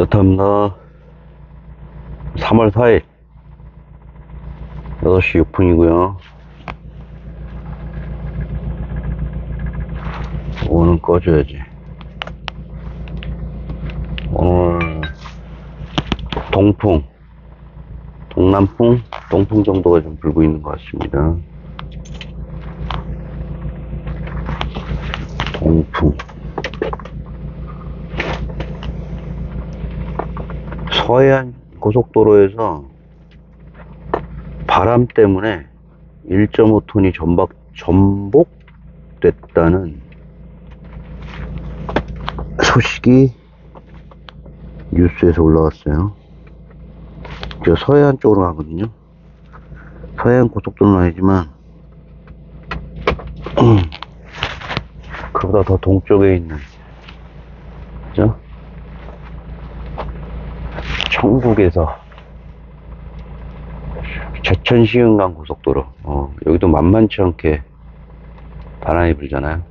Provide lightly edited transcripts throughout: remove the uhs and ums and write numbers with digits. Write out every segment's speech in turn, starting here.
스타트합니다. 3월 4일 6시 6분이고요. 오늘 꺼줘야지. 오늘 동풍 정도가 좀 불고 있는 것 같습니다. 동풍. 서해안 고속도로에서 바람 때문에 1.5톤이 전복됐다는 소식이 뉴스에서 올라왔어요. 저 서해안 쪽으로 가거든요. 서해안 고속도로는 아니지만 그보다 더 동쪽에 있는, 그죠? 청북에서 제천 시흥간 고속도로, 여기도 만만치 않게 바람이 불잖아요.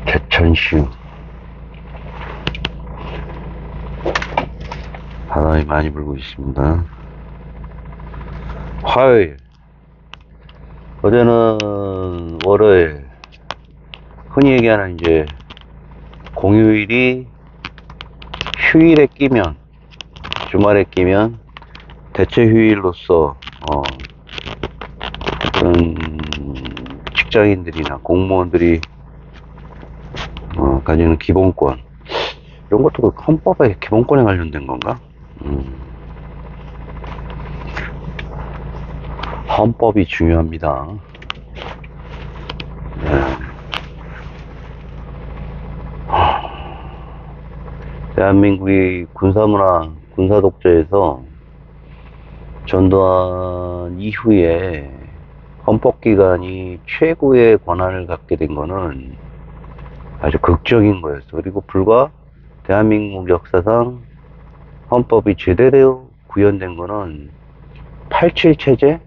제천 시흥 바람이 많이 불고 있습니다. 화요일, 어제는 월요일, 흔히 얘기하는 이제 공휴일이 휴일에 끼면, 주말에 끼면 대체 휴일로서 어떤 직장인들이나 공무원들이 가지는 기본권, 이런 것도 그 헌법의 기본권에 관련된 건가? 헌법이 중요합니다. 네. 대한민국이 군사문화, 군사독재에서 전두환 이후에 헌법기관이 최고의 권한을 갖게 된 거는 아주 극적인 거였어. 그리고 불과 대한민국 역사상 헌법이 제대로 구현된 거는 87 체제?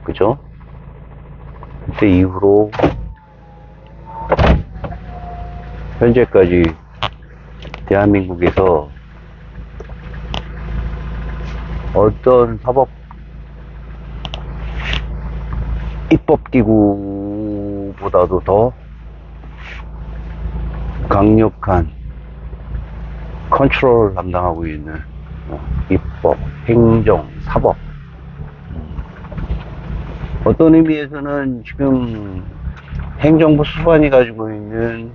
그죠? 그때 이후로 현재까지 대한민국에서 어떤 사법 입법기구보다도 더 강력한 컨트롤을 담당하고 있는 입법, 행정, 사법, 어떤 의미에서는 지금 행정부 수반이 가지고 있는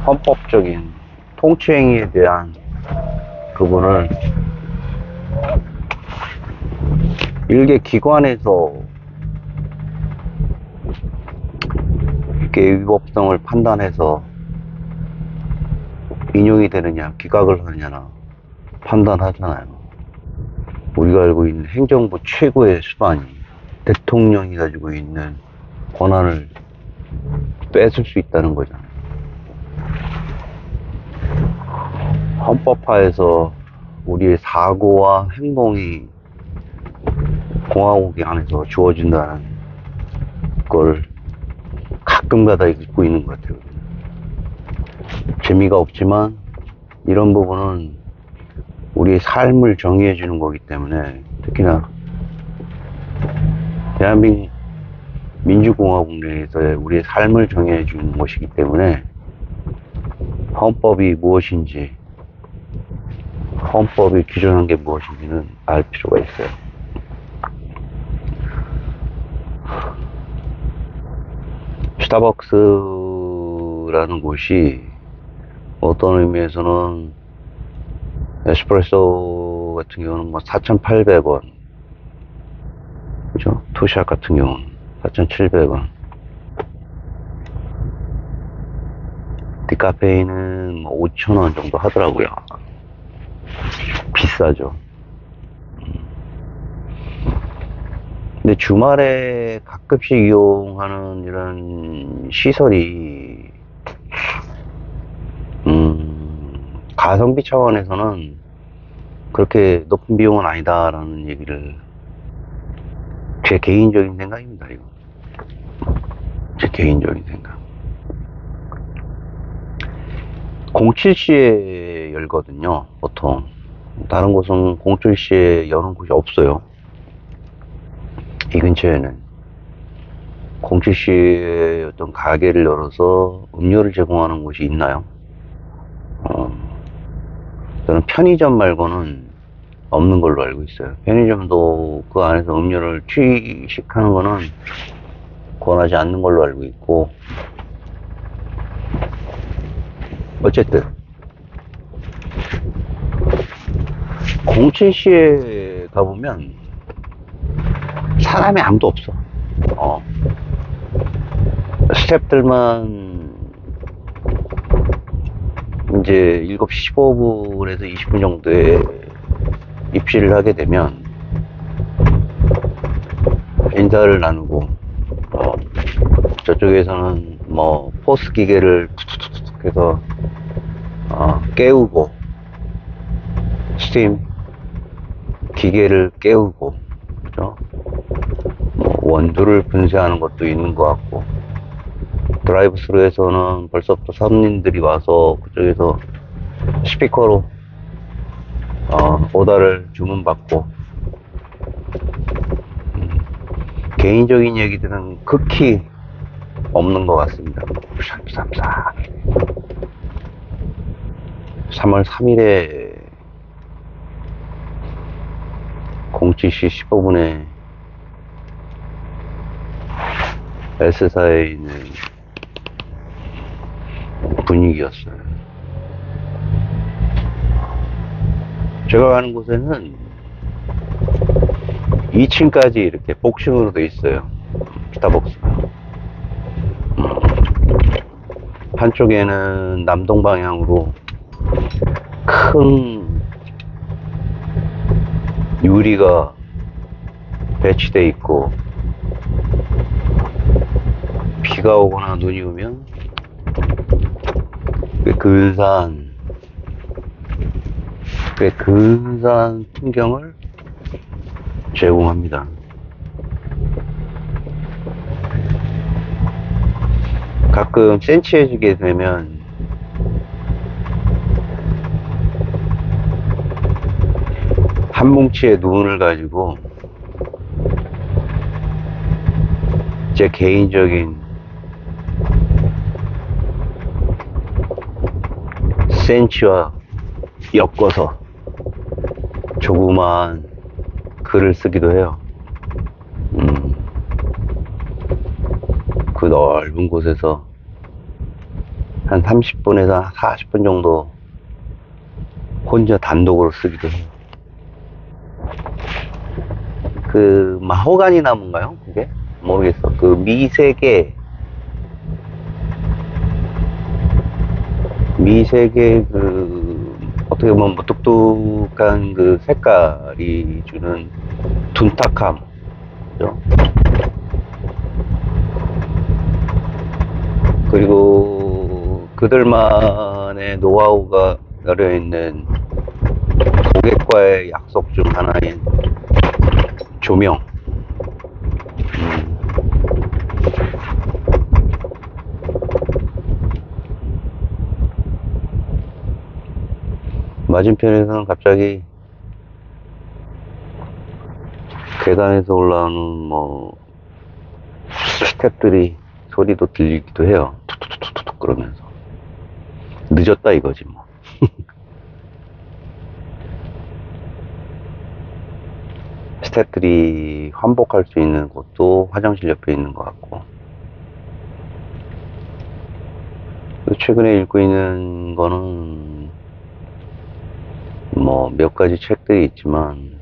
헌법적인 통치행위에 대한 부분을 일개 기관에서 이렇게 위법성을 판단해서 인용이 되느냐, 기각을 하느냐나 판단하잖아요. 우리가 알고 있는 행정부 최고의 수반이 대통령이 가지고 있는 권한을 뺏을 수 있다는 거잖아요. 헌법화에서 우리의 사고와 행동이 공화국 안에서 주어진다는 걸 가끔가다 잊고 있는 것 같아요. 재미가 없지만 이런 부분은 우리의 삶을 정의해 주는 거기 때문에, 특히나 대한민국 민주공화국 내에서의 우리의 삶을 정의해 주는 것이기 때문에 헌법이 무엇인지, 헌법이 규정한 게 무엇인지는 알 필요가 있어요. 스타벅스라는 곳이 어떤 의미에서는 에스프레소 같은 경우는 뭐 4,800원, 그죠? 투샷 같은 경우는 4,700원, 디카페인은 뭐 5,000원 정도 하더라고요. 비싸죠. 근데 주말에 가끔씩 이용하는 이런 시설이 가성비 차원에서는 그렇게 높은 비용은 아니다라는 얘기를, 제 개인적인 생각입니다. 이거 제 개인적인 생각. 07시에 열거든요, 보통. 다른 곳은 07시에 여는 곳이 없어요. 이 근처에는. 07시에 어떤 가게를 열어서 음료를 제공하는 곳이 있나요? 저는 편의점 말고는 없는 걸로 알고 있어요. 편의점도 그 안에서 음료를 취식하는 거는 권하지 않는 걸로 알고 있고, 어쨌든 07시에 가보면 사람이 아무도 없어. 스태프들만 이제 7시 15분에서 20분 정도에 입실을 하게 되면 인사를 나누고, 저쪽에서는 뭐 포스 기계를 툭툭툭 해서 깨우고, 스팀 기계를 깨우고, 그죠? 뭐 원두를 분쇄하는 것도 있는 것 같고, 드라이브 스루에서는 벌써부터 손님들이 와서 그쪽에서 스피커로 오다를 주문받고, 개인적인 얘기들은 극히 없는 것 같습니다. 3월 3일에 07시 15분에 S사에 있는 분위기였어요. 제가 가는 곳에는 2층까지 이렇게 복층으로 돼 있어요. 스타벅스가. 한쪽에는 남동 방향으로 큰 유리가 배치돼 있고, 비가 오거나 눈이 오면 꽤 근사한 풍경을 제공합니다. 가끔 센치해지게 되면 한 뭉치의 눈을 가지고 제 개인적인 센치와 엮어서 조그마한 글을 쓰기도 해요. 그 넓은 곳에서 한 30분에서 40분 정도 혼자 단독으로 쓰기도 해요. 그 마호가니 나무인가요? 그게? 모르겠어. 그 미세계 그 어떻게 보면 무뚝뚝한 그 색깔이 주는 둔탁함, 그죠? 그리고 그들만의 노하우가 열려있는 고객과의 약속 중 하나인 조명. 맞은편에서는 갑자기 계단에서 올라오는 뭐 스태프들이 소리도 들리기도 해요. 툭툭툭툭 그러면서 늦었다 이거지 뭐. 스태프들이 환복할 수 있는 곳도 화장실 옆에 있는 것 같고, 최근에 읽고 있는 거는 뭐 몇 가지 책들이 있지만,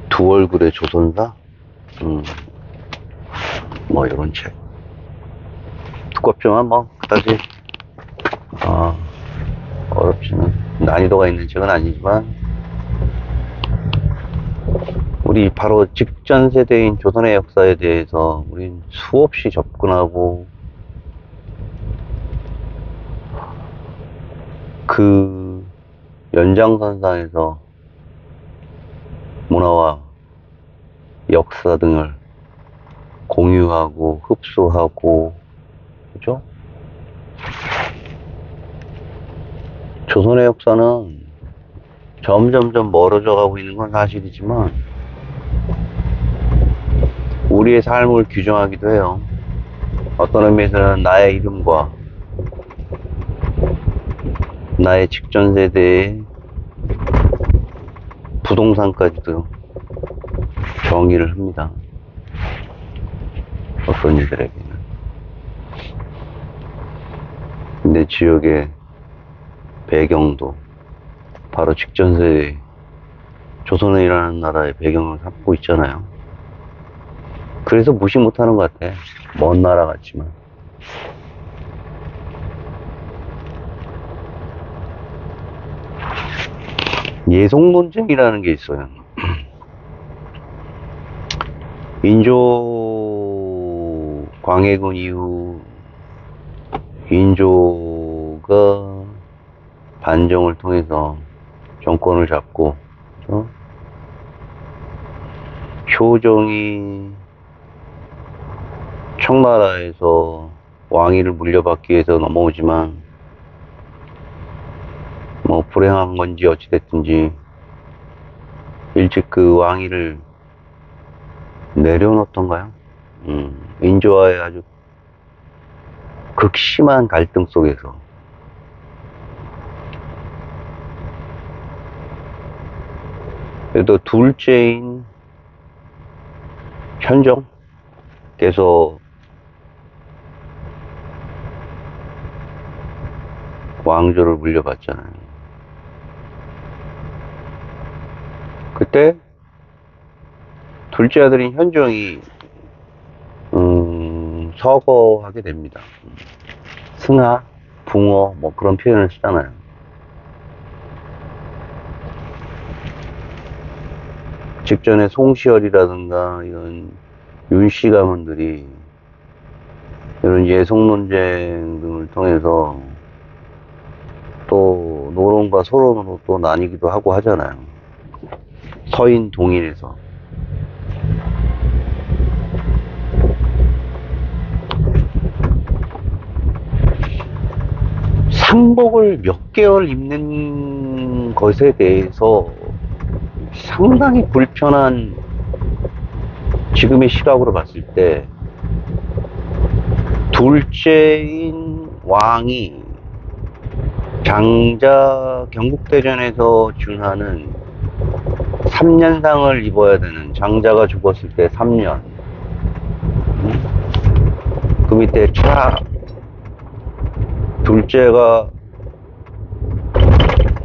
두 얼굴의 조선사, 뭐 이런 책. 두껍지만 뭐 그다지 어렵지는, 난이도가 있는 책은 아니지만 우리 바로 직전 세대인 조선의 역사에 대해서 우린 수없이 접근하고, 그 연장선상에서 문화와 역사 등을 공유하고 흡수하고, 그죠? 조선의 역사는 점점점 멀어져 가고 있는 건 사실이지만 우리의 삶을 규정하기도 해요. 어떤 의미에서는 나의 이름과 나의 직전 세대의 부동산까지도 정의를 합니다. 어떤 이들에게는. 내 지역의 배경도 바로 직전 세대 조선이라는 나라의 배경을 삼고 있잖아요. 그래서 무시 못하는 것 같아. 먼 나라 같지만. 예속 논쟁이라는 게 있어요. 인조 광해군 이후 인조가 반정을 통해서 정권을 잡고, 효종이 청나라에서 왕위를 물려받기 위해서 넘어오지만 뭐 불행한 건지 어찌됐든지 일찍 그 왕위를 내려놓던가요? 인조와의 아주 극심한 갈등 속에서 그래도 둘째인 현종께서 왕조를 물려받잖아요. 그때 둘째 아들인 현종이 서거하게 됩니다. 승하, 붕어 뭐 그런 표현을 쓰잖아요. 직전에 송시열이라든가 이런 윤씨 가문들이 이런 예속 논쟁 등을 통해서 또 노론과 소론으로 또 나뉘기도 하고 하잖아요. 서인 동인에서. 상복을 몇 개월 입는 것에 대해서 상당히 불편한 지금의 시각으로 봤을 때 둘째인 왕이 장자 경국대전에서 준하는 3년상을 입어야 되는, 장자가 죽었을 때 3년, 그 밑에 둘째가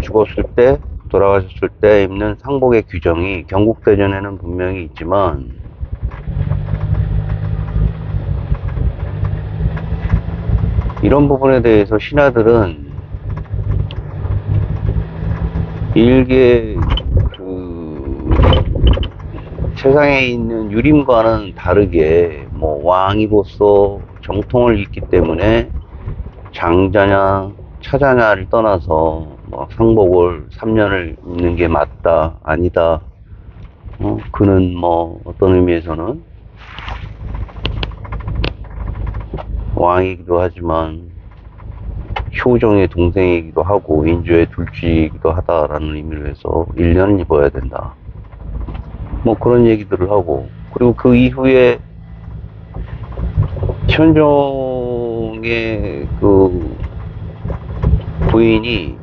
죽었을 때, 돌아가셨을 때 입는 상복의 규정이 경국대전에는 분명히 있지만 이런 부분에 대해서 신하들은 일개 세상에 있는 유림과는 다르게 뭐 왕이로서 정통을 잇기 때문에 장자냐 차자냐를 떠나서 뭐 상복을 3년을 입는 게 맞다 아니다, 그는 뭐 어떤 의미에서는 왕이기도 하지만 효종의 동생이기도 하고 인조의 둘째이기도 하다라는 의미로 해서 1년을 입어야 된다, 뭐 그런 얘기들을 하고, 그리고 그 이후에 현종의 그 부인이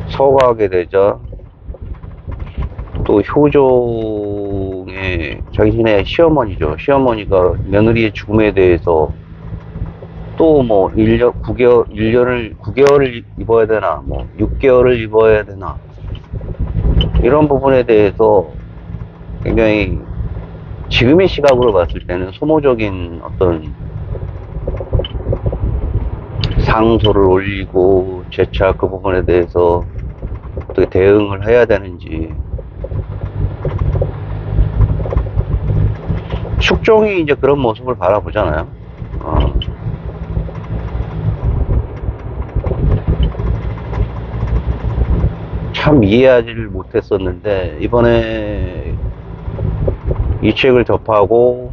서거하게 되자 또 효종의 자신의 시어머니죠. 시어머니가 며느리의 죽음에 대해서 또 뭐 9개월을 입어야 되나, 뭐 6개월을 입어야 되나, 이런 부분에 대해서 굉장히 지금의 시각으로 봤을 때는 소모적인 어떤 상소를 올리고 재차 그 부분에 대해서 어떻게 대응을 해야 되는지, 축종이 이제 그런 모습을 바라보잖아요. 참 이해하지를 못했었는데 이번에 이 책을 접하고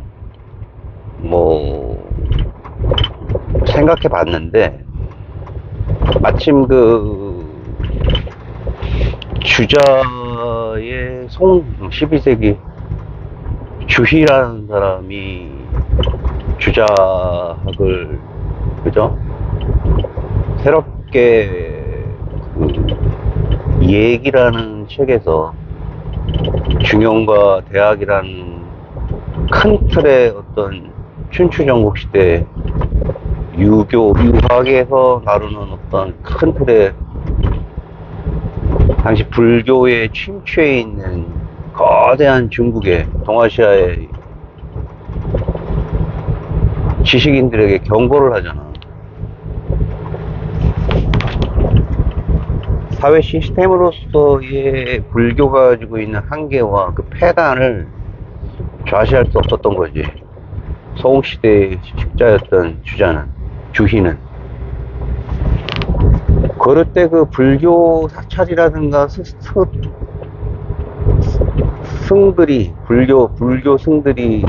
뭐 생각해 봤는데 마침 그 주자의 12세기 주희라는 사람이 주자학을, 그죠? 새롭게 그 얘기라는 책에서 중용과 대학이라는 큰 틀의 어떤 춘추 전국 시대 유교, 유학에서 다루는 어떤 큰 틀의 당시 불교에 침투해 있는 거대한 중국의 동아시아의 지식인들에게 경고를 하잖아. 사회 시스템으로서의 불교가 가지고 있는 한계와 그 폐단을 좌시할 수 없었던 거지. 서웅시대의 식자였던 주희는. 그럴 때 그 불교 사찰이라든가 승들이, 불교 승들이,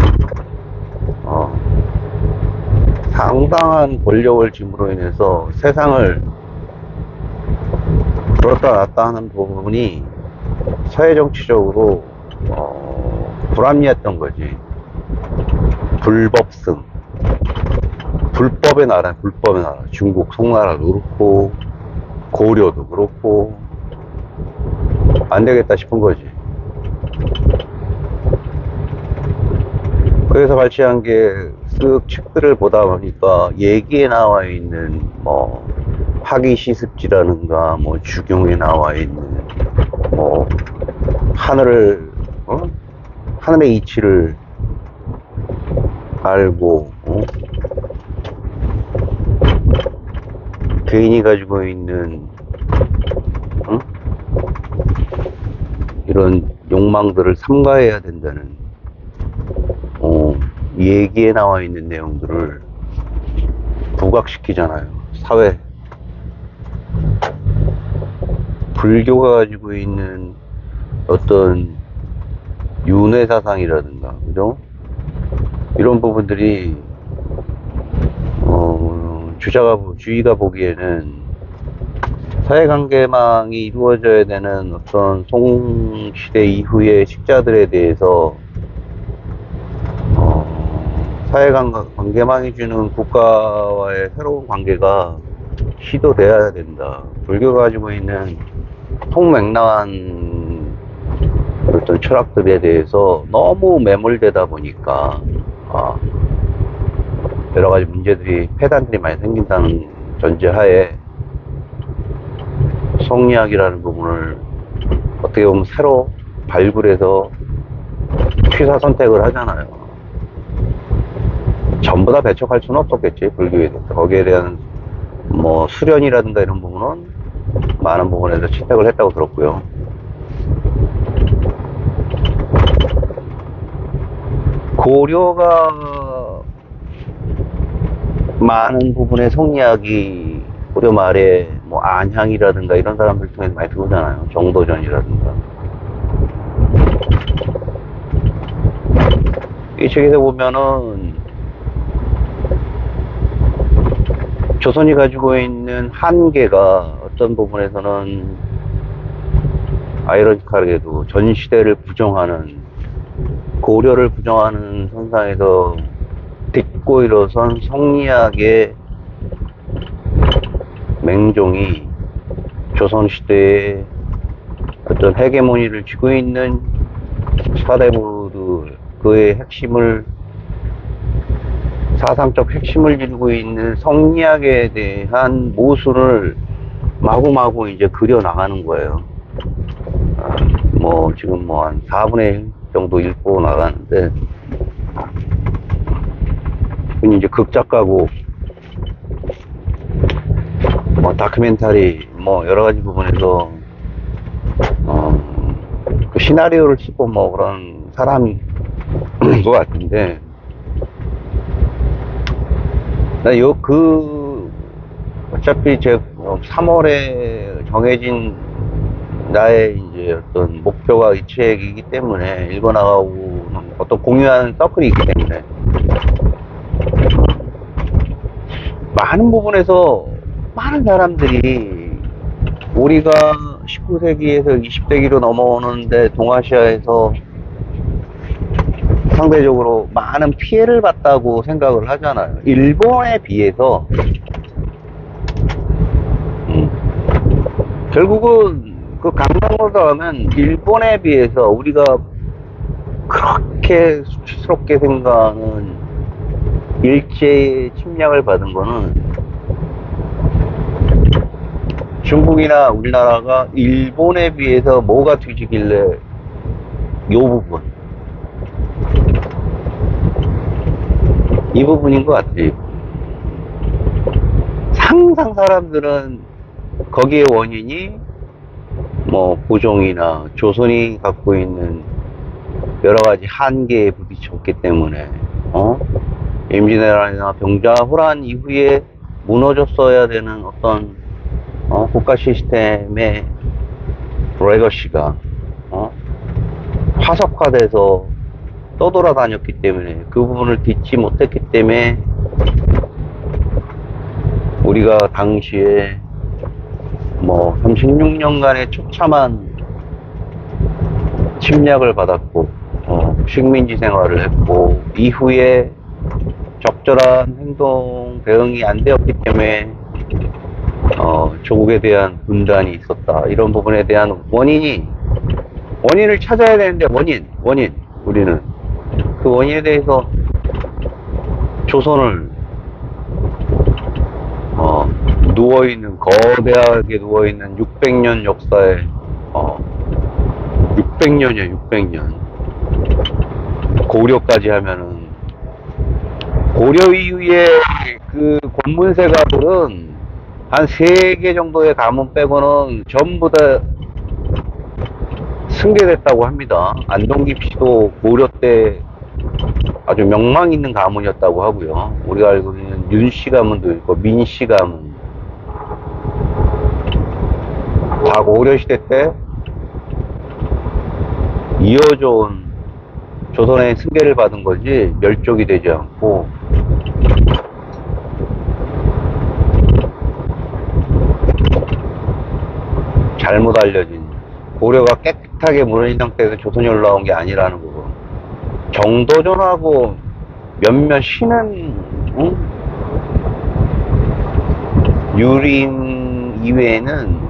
상당한 권력을 쥐므로 인해서 세상을 들었다 놨다 하는 부분이 사회 정치적으로 불합리했던 거지. 불법승, 불법의 나라. 중국 송나라도 그렇고 고려도 그렇고 안 되겠다 싶은 거지. 그래서 발췌한 게 쓱 책들을 보다 보니까 얘기에 나와 있는 뭐 학위시습지라는가 뭐 주경에 나와 있는 뭐 하늘의 이치를 알고 개인이 가지고 있는 이런 욕망들을 삼가해야 된다는 얘기에 나와 있는 내용들을 부각시키잖아요. 사회 불교가 가지고 있는 어떤 윤회 사상이라든가, 그죠? 이런 부분들이 주의가 보기에는 사회관계망이 이루어져야 되는 어떤 송시대 이후의 식자들에 대해서 사회관계망이 주는 국가와의 새로운 관계가 시도돼야 된다. 불교가 가지고 있는 통맥락한 어떤 철학들에 대해서 너무 매몰되다 보니까 여러 가지 문제들이, 폐단들이 많이 생긴다는 전제하에 성리학이라는 부분을 어떻게 보면 새로 발굴해서 취사 선택을 하잖아요. 전부 다 배척할 수는 없었겠지, 불교에 대해서. 거기에 대한 뭐 수련이라든가 이런 부분은 많은 부분에서 채택을 했다고 들었고요. 고려가 많은 부분의 성리학이 고려 말에 뭐 안향이라든가 이런 사람들 통해서 많이 들어오잖아요. 정도전이라든가. 이 책에서 보면은 조선이 가지고 있는 한계가 어떤 부분에서는 아이러니컬하게도 전 시대를 부정하는, 고려를 부정하는 선상에서 딛고 일어선 성리학의 맹종이 조선시대의 어떤 헤게모니를 쥐고 있는 사대부들, 그의 핵심을, 사상적 핵심을 지니고 있는 성리학에 대한 모순을 마구마구 이제 그려나가는 거예요. 뭐 지금 뭐 한 4분의 1 정도 읽고 나가는데, 이제 극작가고 뭐 다큐멘터리 뭐 여러 가지 부분에서 그 시나리오를 쓰고 뭐 그런 사람인 것 같은데, 어차피 제 3월에 정해진 나의 이제 어떤 목표가 이 책이기 때문에 읽어나가고 어떤 공유하는 서클이 있기 때문에 많은 부분에서 많은 사람들이 우리가 19세기에서 20세기로 넘어오는데 동아시아에서 상대적으로 많은 피해를 봤다고 생각을 하잖아요. 일본에 비해서 결국은 그 강남으로 가면 일본에 비해서 우리가 그렇게 수치스럽게 생각하는 일제 침략을 받은 거는 중국이나 우리나라가 일본에 비해서 뭐가 뒤지길래 이 부분, 이 부분인 것 같아요. 항상 사람들은 거기에 원인이 뭐 고종이나 조선이 갖고 있는 여러 가지 한계에 부딪혔기 때문에 임진왜란이나 병자호란 이후에 무너졌어야 되는 어떤 국가 시스템의 레거시가 화석화돼서 떠돌아다녔기 때문에 그 부분을 딛지 못했기 때문에 우리가 당시에 뭐 36년간의 처참한 침략을 받았고 식민지 생활을 했고 이후에 적절한 행동 대응이 안 되었기 때문에 조국에 대한 분단이 있었다. 이런 부분에 대한 원인을 찾아야 되는데 원인 우리는 그 원인에 대해서 조선을 누워있는 거대하게 누워있는 600년 역사에 600년이에요. 600년 고려까지 하면은 고려 이후에 그 권문세가들은 한 3개 정도의 가문 빼고는 전부 다 승계됐다고 합니다. 안동김씨도 고려 때 아주 명망 있는 가문이었다고 하고요. 우리가 알고 있는 윤씨 가문도 있고 민씨 가문 다 고려시대 때 이어져 온 조선의 승계를 받은 거지 멸족이 되지 않고 잘못 알려진 고려가 깨끗하게 무너진 상태에서 조선이 올라온 게 아니라는 거고 정도전하고 몇몇 신은 유림 이외에는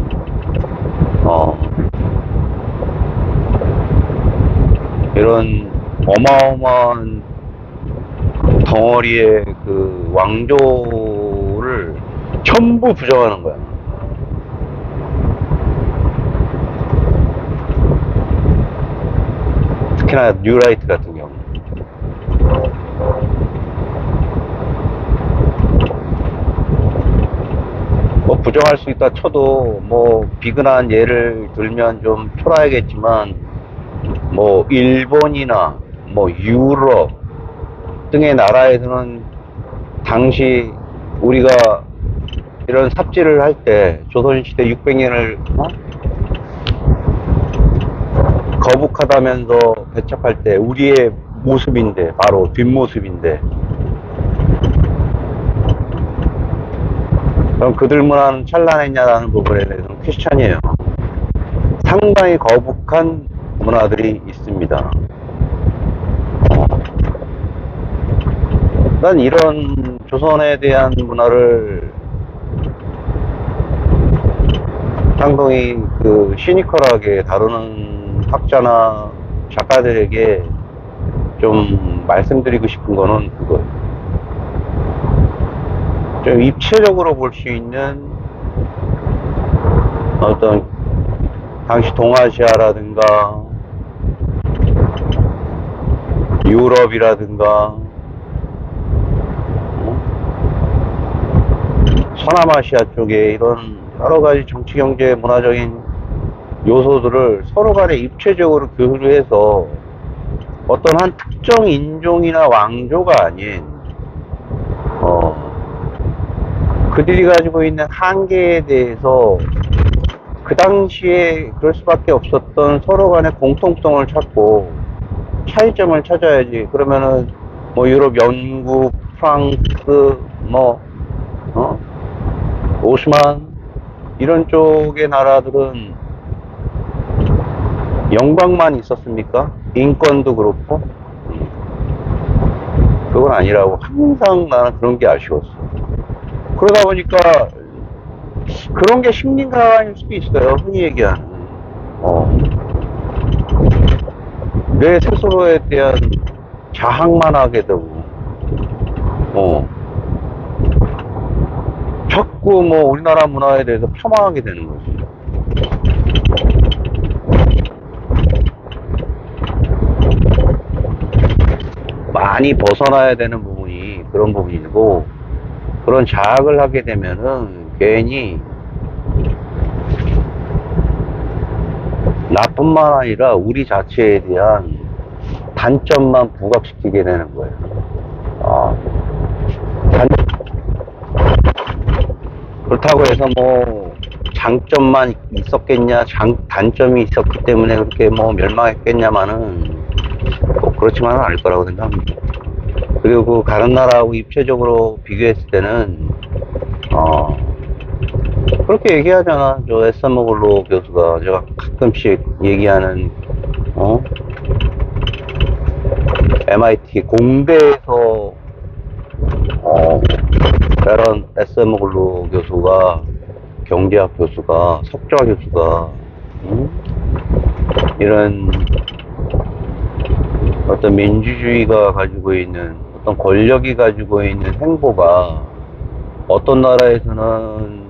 이런 어마어마한 덩어리의 그 왕조를 전부 부정하는 거야. 특히나 뉴라이트 같은 경우. 뭐 부정할 수 있다 쳐도 뭐 비근한 예를 들면 좀 초라하겠지만 뭐 일본이나 뭐 유럽 등의 나라에서는 당시 우리가 이런 삽질을 할 때 조선시대 600년을 거북하다면서 배척할 때 우리의 모습인데 바로 뒷모습인데 그럼 그들 문화는 찬란했냐라는 부분에 대해서는 퀘스천이에요. 상당히 거북한 문화들이 있습니다. 난 이런 조선에 대한 문화를 상당히 그 시니컬하게 다루는 학자나 작가들에게 좀 말씀드리고 싶은 거는 그거예요. 좀 입체적으로 볼 수 있는 어떤 당시 동아시아라든가 유럽이라든가 서남아시아 쪽에 이런 여러가지 정치, 경제, 문화적인 요소들을 서로 간에 입체적으로 교류해서 어떤 한 특정 인종이나 왕조가 아닌 그들이 가지고 있는 한계에 대해서 그 당시에 그럴 수밖에 없었던 서로 간의 공통성을 찾고 차이점을 찾아야지. 그러면은 뭐 유럽, 영국, 프랑스, 뭐 오스만 이런 쪽의 나라들은 영광만 있었습니까? 인권도 그렇고 그건 아니라고 항상 나는 그런 게 아쉬웠어. 그러다 보니까 그런 게 식민사일 수도 있어요. 흔히 얘기하는 내 스스로에 대한 자학만 하게 되고 자꾸 뭐 우리나라 문화에 대해서 폄하하게 되는 거지. 많이 벗어나야 되는 부분이 그런 부분이고, 그런 자학을 하게 되면은 괜히 나뿐만 아니라 우리 자체에 대한 단점만 부각시키게 되는 거예요. 그렇다고 해서 뭐 장점만 있었겠냐, 단점이 있었기 때문에 그렇게 뭐 멸망했겠냐마는 꼭 그렇지만은 않을 거라고 생각합니다. 그리고 다른 나라하고 입체적으로 비교했을 때는 그렇게 얘기하잖아. 저 에스사모글로 교수가 제가 가끔씩 얘기하는 MIT 공대에서 베런 에스사모글로 교수가, 경제학 교수가, 석좌 교수가 이런 어떤 민주주의가 가지고 있는, 어떤 권력이 가지고 있는 행보가 어떤 나라에서는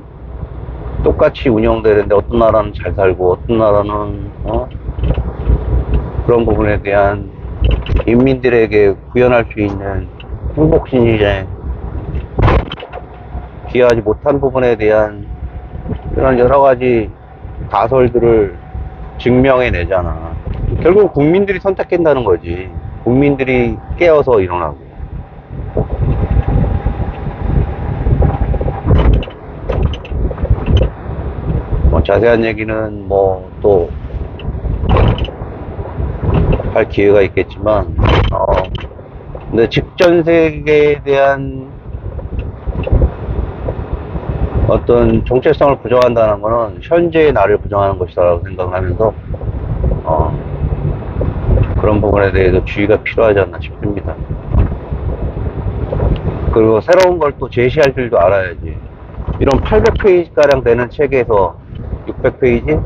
똑같이 운영되는데 어떤 나라는 잘 살고 어떤 나라는 그런 부분에 대한 인민들에게 구현할 수 있는 행복신이에 기여하지 못한 부분에 대한 그런 여러 가지 가설들을 증명해내잖아. 결국 국민들이 선택한다는 거지. 국민들이 깨어서 일어나고. 뭐 자세한 얘기는 뭐 또 할 기회가 있겠지만, 근데 직전 세계에 대한 어떤 정체성을 부정한다는 거는 현재의 나를 부정하는 것이다라고 생각을 하면서 그런 부분에 대해서 주의가 필요하지 않나 싶습니다. 그리고 새로운 걸 또 제시할 줄도 알아야지. 이런 800페이지가량 되는 책에서 600페이지?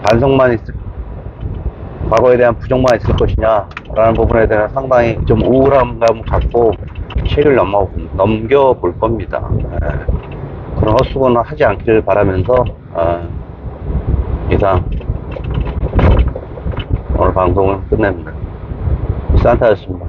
반성만 있을, 과거에 대한 부정만 있을 것이냐 라는 부분에 대한 상당히 좀 우울함감을 갖고 책을 넘겨볼 겁니다. 그런 헛수고는 하지 않기를 바라면서 이상 오늘 방송을 끝냅니다. 산타였습니다.